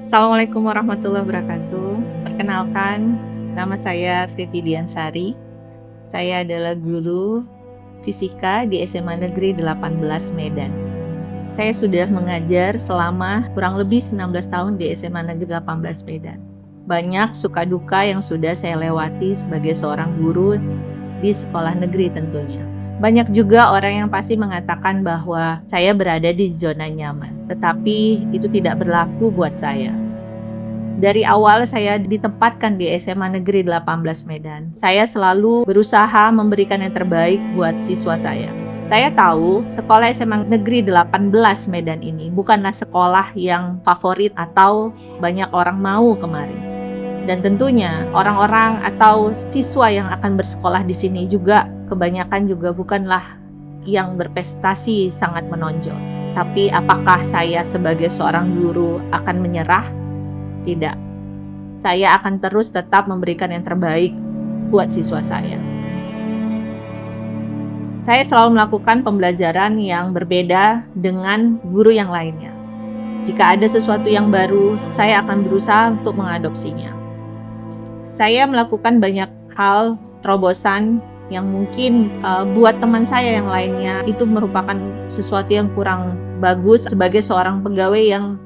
Assalamualaikum warahmatullahi wabarakatuh. Perkenalkan, nama saya Titi Diansari. Saya adalah guru fisika di SMA Negeri 18 Medan. Saya sudah mengajar selama kurang lebih 19 tahun di SMA Negeri 18 Medan. Banyak suka duka yang sudah saya lewati sebagai seorang guru di sekolah negeri tentunya. Banyak juga orang yang pasti mengatakan bahwa saya berada di zona nyaman, tetapi itu tidak berlaku buat saya. Dari awal saya ditempatkan di SMA Negeri 18 Medan, saya selalu berusaha memberikan yang terbaik buat siswa saya. Saya tahu sekolah SMA Negeri 18 Medan ini bukanlah sekolah yang favorit atau banyak orang mau kemarin. Dan tentunya orang-orang atau siswa yang akan bersekolah di sini juga kebanyakan juga bukanlah yang berprestasi sangat menonjol. Tapi apakah saya sebagai seorang guru akan menyerah? Tidak. Saya akan terus tetap memberikan yang terbaik buat siswa saya. Saya selalu melakukan pembelajaran yang berbeda dengan guru yang lainnya. Jika ada sesuatu yang baru, saya akan berusaha untuk mengadopsinya. Saya melakukan banyak hal terobosan yang mungkin buat teman saya yang lainnya itu merupakan sesuatu yang kurang bagus sebagai seorang pegawai yang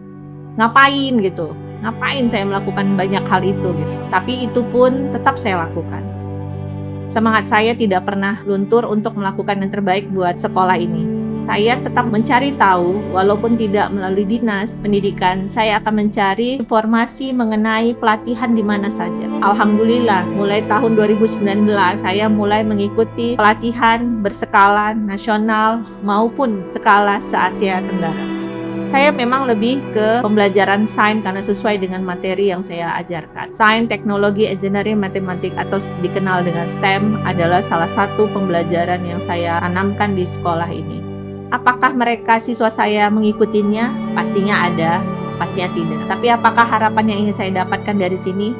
ngapain gitu. Ngapain saya melakukan banyak hal itu gitu. Tapi itu pun tetap saya lakukan. Semangat saya tidak pernah luntur untuk melakukan yang terbaik buat sekolah ini. Saya tetap mencari tahu, walaupun tidak melalui dinas pendidikan, saya akan mencari informasi mengenai pelatihan di mana saja. Alhamdulillah, mulai tahun 2019 saya mulai mengikuti pelatihan berskala nasional maupun skala se-Asia Tenggara. Saya memang lebih ke pembelajaran sains karena sesuai dengan materi yang saya ajarkan. Sains, teknologi, engineering, matematik atau dikenal dengan STEM adalah salah satu pembelajaran yang saya tanamkan di sekolah ini. Apakah mereka siswa saya mengikutinya? Pastinya ada, pastinya tidak. Tapi apakah harapan yang ingin saya dapatkan dari sini?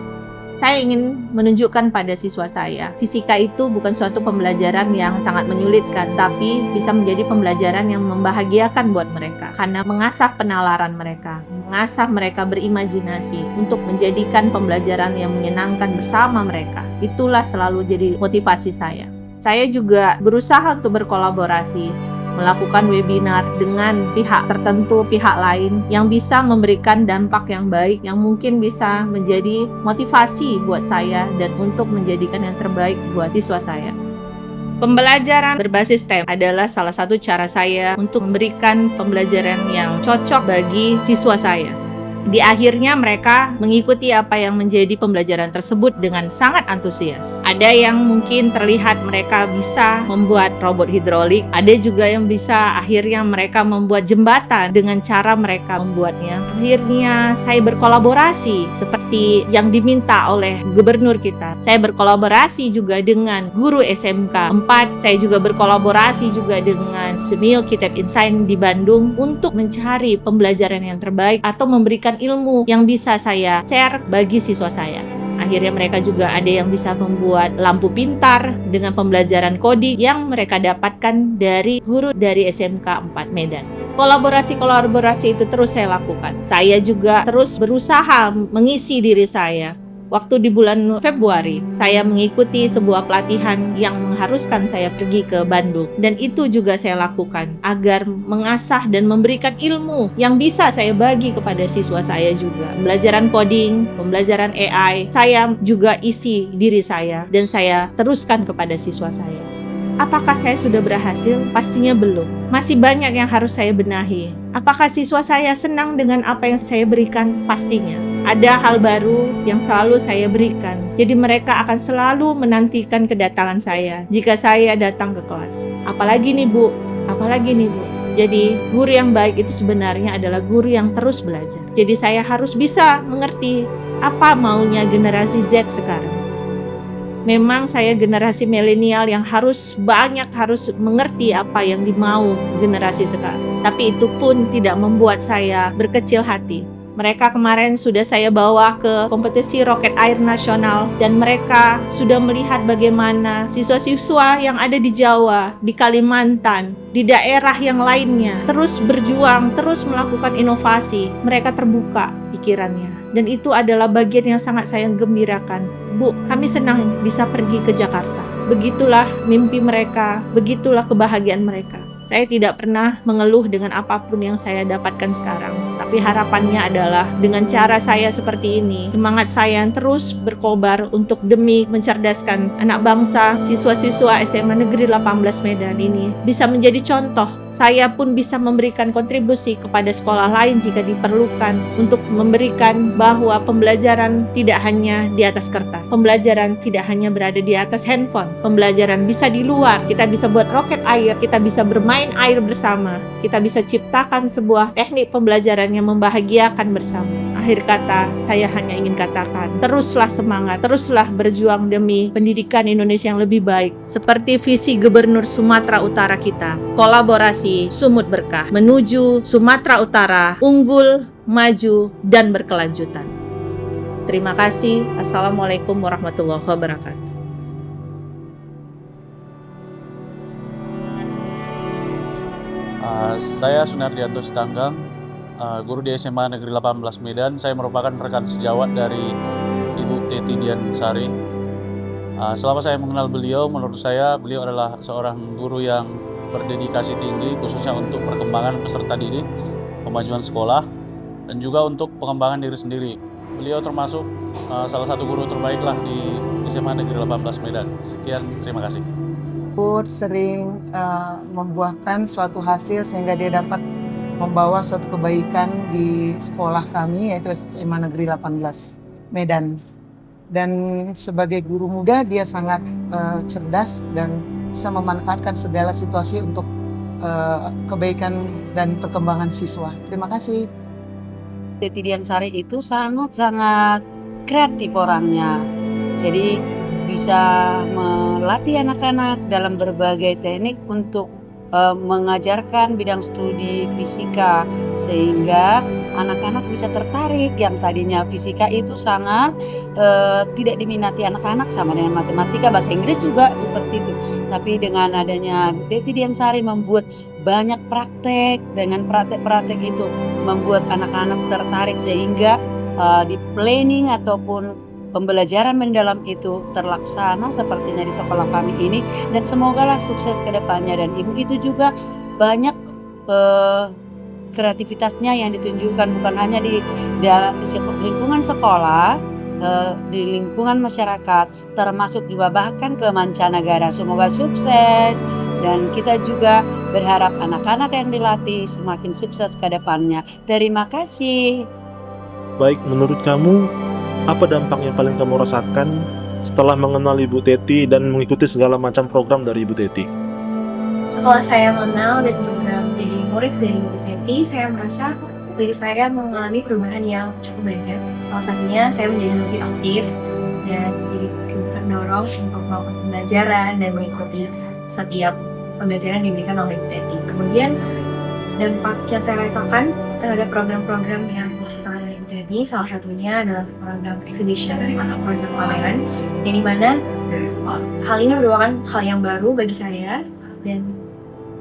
Saya ingin menunjukkan pada siswa saya, fisika itu bukan suatu pembelajaran yang sangat menyulitkan, tapi bisa menjadi pembelajaran yang membahagiakan buat mereka, karena mengasah penalaran mereka, mengasah mereka berimajinasi untuk menjadikan pembelajaran yang menyenangkan bersama mereka. Itulah selalu jadi motivasi saya. Saya juga berusaha untuk berkolaborasi, melakukan webinar dengan pihak tertentu, pihak lain yang bisa memberikan dampak yang baik, yang mungkin bisa menjadi motivasi buat saya dan untuk menjadikan yang terbaik buat siswa saya. Pembelajaran berbasis STEM adalah salah satu cara saya untuk memberikan pembelajaran yang cocok bagi siswa saya. Di akhirnya mereka mengikuti apa yang menjadi pembelajaran tersebut dengan sangat antusias. Ada yang mungkin terlihat mereka bisa membuat robot hidrolik, ada juga yang bisa akhirnya mereka membuat jembatan dengan cara mereka membuatnya. Akhirnya saya berkolaborasi seperti yang diminta oleh gubernur kita. Saya berkolaborasi juga dengan guru SMK 4, saya juga berkolaborasi juga dengan Semio Kitab Insight di Bandung untuk mencari pembelajaran yang terbaik atau memberikan ilmu yang bisa saya share bagi siswa saya. Akhirnya mereka juga ada yang bisa membuat lampu pintar dengan pembelajaran coding yang mereka dapatkan dari guru dari SMK 4 Medan. Kolaborasi itu terus saya lakukan. Saya juga terus berusaha mengisi diri saya. Waktu di bulan Februari, saya mengikuti sebuah pelatihan yang mengharuskan saya pergi ke Bandung. Dan itu juga saya lakukan agar mengasah dan memberikan ilmu yang bisa saya bagi kepada siswa saya juga. Pembelajaran coding, pembelajaran AI, saya juga isi diri saya dan saya teruskan kepada siswa saya. Apakah saya sudah berhasil? Pastinya belum. Masih banyak yang harus saya benahi. Apakah siswa saya senang dengan apa yang saya berikan? Pastinya. Ada hal baru yang selalu saya berikan. Jadi mereka akan selalu menantikan kedatangan saya jika saya datang ke kelas. Apalagi nih Bu, apalagi nih Bu. Jadi guru yang baik itu sebenarnya adalah guru yang terus belajar. Jadi saya harus bisa mengerti apa maunya generasi Z sekarang. Memang saya generasi milenial yang harus mengerti apa yang dimau generasi sekarang. Tapi itu pun tidak membuat saya berkecil hati. Mereka kemarin sudah saya bawa ke kompetisi roket air nasional dan mereka sudah melihat bagaimana siswa-siswa yang ada di Jawa, di Kalimantan, di daerah yang lainnya terus berjuang, terus melakukan inovasi. Mereka terbuka pikirannya dan itu adalah bagian yang sangat saya gembirakan. Bu, kami senang bisa pergi ke Jakarta. Begitulah mimpi mereka, begitulah kebahagiaan mereka. Saya tidak pernah mengeluh dengan apapun yang saya dapatkan sekarang. Tapi harapannya adalah dengan cara saya seperti ini, semangat saya yang terus berkobar untuk demi mencerdaskan anak bangsa, siswa-siswa SMA Negeri 18 Medan ini bisa menjadi contoh. Saya pun bisa memberikan kontribusi kepada sekolah lain jika diperlukan untuk memberikan bahwa pembelajaran tidak hanya di atas kertas. Pembelajaran tidak hanya berada di atas handphone. Pembelajaran bisa di luar. Kita bisa buat roket air, kita bisa bermain air bersama. Kita bisa ciptakan sebuah teknik pembelajaran yang membahagiakan bersama. Akhir kata, saya hanya ingin katakan, teruslah semangat, teruslah berjuang demi pendidikan Indonesia yang lebih baik. Seperti visi Gubernur Sumatera Utara kita, kolaborasi sumut berkah menuju Sumatera Utara unggul, maju, dan berkelanjutan. Terima kasih. Assalamualaikum warahmatullahi wabarakatuh. Saya Sunardianto Sitanggang, guru di SMA Negeri 18 Medan. Saya merupakan rekan sejawat dari Ibu Teti Diansari. Selama saya mengenal beliau, menurut saya beliau adalah seorang guru yang berdedikasi tinggi, khususnya untuk perkembangan peserta didik, kemajuan sekolah, dan juga untuk pengembangan diri sendiri. Beliau termasuk salah satu guru terbaiklah di SMA Negeri 18 Medan. Sekian, terima kasih. Sering membuahkan suatu hasil sehingga dia dapat membawa suatu kebaikan di sekolah kami, yaitu SMA Negeri 18 Medan. Dan sebagai guru muda dia sangat cerdas dan bisa memanfaatkan segala situasi untuk kebaikan dan perkembangan siswa. Terima kasih. Teti Diansari itu sangat-sangat kreatif orangnya. Jadi bisa melatih anak-anak dalam berbagai teknik untuk mengajarkan bidang studi fisika sehingga anak-anak bisa tertarik. Yang tadinya fisika itu sangat tidak diminati anak-anak, sama dengan matematika, bahasa Inggris juga seperti itu. Tapi dengan adanya Teti Diansari membuat banyak praktek, dengan praktek-praktek itu membuat anak-anak tertarik sehingga di planning ataupun pembelajaran mendalam itu terlaksana sepertinya di sekolah kami ini, dan semogalah sukses ke depannya. Dan ibu itu juga banyak kreativitasnya yang ditunjukkan bukan hanya di lingkungan sekolah, di lingkungan masyarakat, termasuk juga bahkan ke mancanegara. Semoga sukses, dan kita juga berharap anak-anak yang dilatih semakin sukses ke depannya. Terima kasih. Baik, menurut kamu, apa dampak yang paling kamu rasakan setelah mengenal Ibu Teti dan mengikuti segala macam program dari Ibu Teti? Setelah saya mengenal dan juga menjadi murid dari Ibu Teti, saya merasa diri saya mengalami perubahan yang cukup banyak. Salah satunya saya menjadi lebih aktif dan menjadi lebih terdorong untuk melakukan pembelajaran dan mengikuti setiap pembelajaran yang diberikan oleh Ibu Teti. Kemudian dampak yang saya rasakan terhadap program-program yang diciptakan oleh Ibu Teti, salah satunya adalah program exhibition atau program pameran, yang dimana hal ini merupakan hal yang baru bagi saya, dan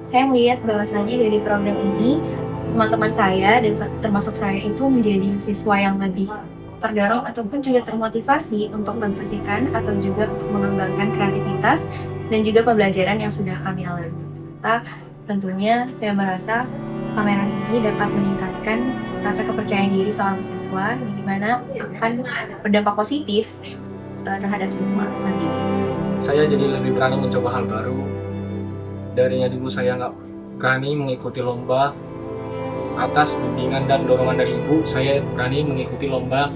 saya melihat bahwasannya dari program ini teman-teman saya dan termasuk saya itu menjadi siswa yang lebih terdorong ataupun juga termotivasi untuk membersihkan atau juga untuk mengembangkan kreativitas dan juga pembelajaran yang sudah kami alami. Serta tentunya saya merasa pameran ini dapat meningkatkan rasa kepercayaan diri seorang siswa, yang dimana akan berdampak positif terhadap siswa nanti. Saya jadi lebih berani mencoba hal baru. Darinya dulu saya nggak berani mengikuti lomba. Atas bimbingan dan dorongan dari ibu, saya berani mengikuti lomba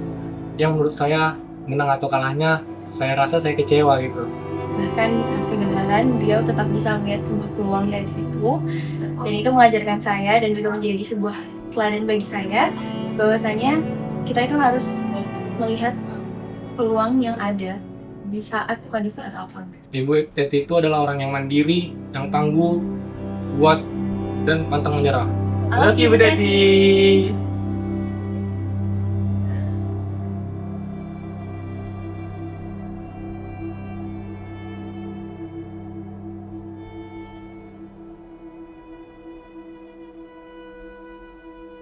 yang menurut saya menang atau kalahnya, saya rasa saya kecewa gitu. Bahkan di saat kegagalan, beliau tetap bisa melihat sebuah peluang dari situ, dan itu mengajarkan saya dan juga menjadi sebuah teladan bagi saya bahwasanya kita itu harus melihat peluang yang ada di saat kondisi apapun. Ibu Teti itu adalah orang yang mandiri, yang tangguh, kuat, dan pantang menyerah. I love you, Ibu Teti.